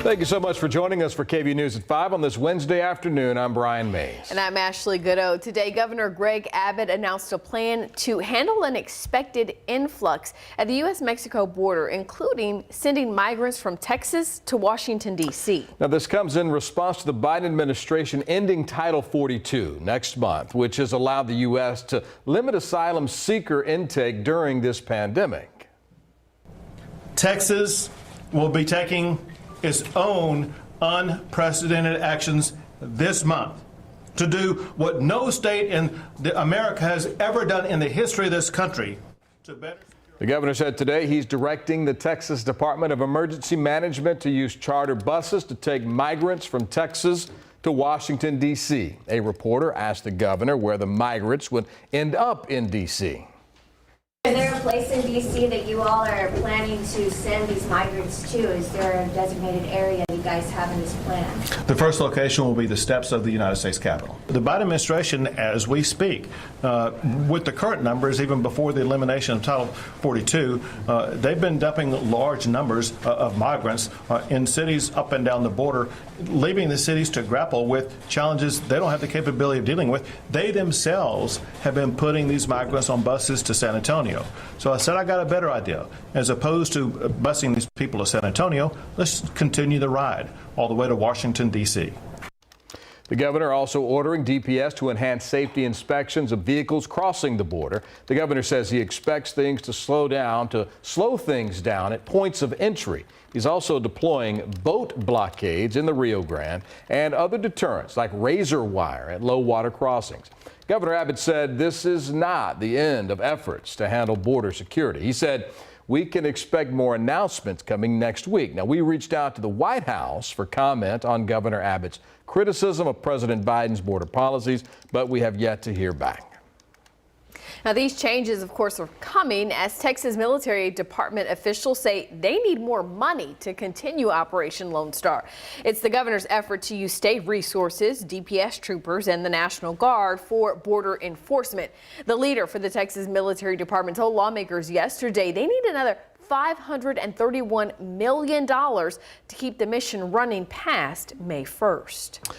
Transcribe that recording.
Thank you so much for joining us for KVUE News at 5 on this Wednesday afternoon. I'm Brian Mays. And I'm Ashley Goodo. Today, Governor Greg Abbott announced a plan to handle an expected influx at the U.S.-Mexico border, including sending migrants from Texas to Washington, D.C. Now, this comes in response to the Biden administration ending Title 42 next month, which has allowed the U.S. to limit asylum seeker intake during this pandemic. Texas will be taking its own unprecedented actions this month to do what no state in America has ever done in the history of this country. The governor said today he's directing the Texas Department of Emergency Management to use charter buses to take migrants from Texas to Washington, D.C. A reporter asked the governor where the migrants would end up in D.C. Is there a place in D.C. that you all are planning to send these migrants to? Is there a designated area you guys have in this plan? The first location will be the steps of the United States Capitol. The Biden administration, as we speak, with the current numbers, even before the elimination of Title 42, they've been dumping large numbers of migrants in cities up and down the border, leaving the cities to grapple with challenges they don't have the capability of dealing with. They themselves have been putting these migrants on buses to San Antonio. So I said I got a better idea. As opposed to busing these people to San Antonio, let's continue the ride all the way to Washington, D.C. The governor also ordering DPS to enhance safety inspections of vehicles crossing the border. The governor says he expects things to slow things down at points of entry. He's also deploying boat blockades in the Rio Grande and other deterrents like razor wire at low water crossings. Governor Abbott said this is not the end of efforts to handle border security. He said we can expect more announcements coming next week. Now, we reached out to the White House for comment on Governor Abbott's criticism of President Biden's border policies, but we have yet to hear back. Now, these changes, of course, are coming as Texas military department officials say they need more money to continue Operation Lone Star. It's the governor's effort to use state resources, DPS troopers, and the National Guard for border enforcement. The leader for the Texas military department told lawmakers yesterday they need another $531 million to keep the mission running past May 1st.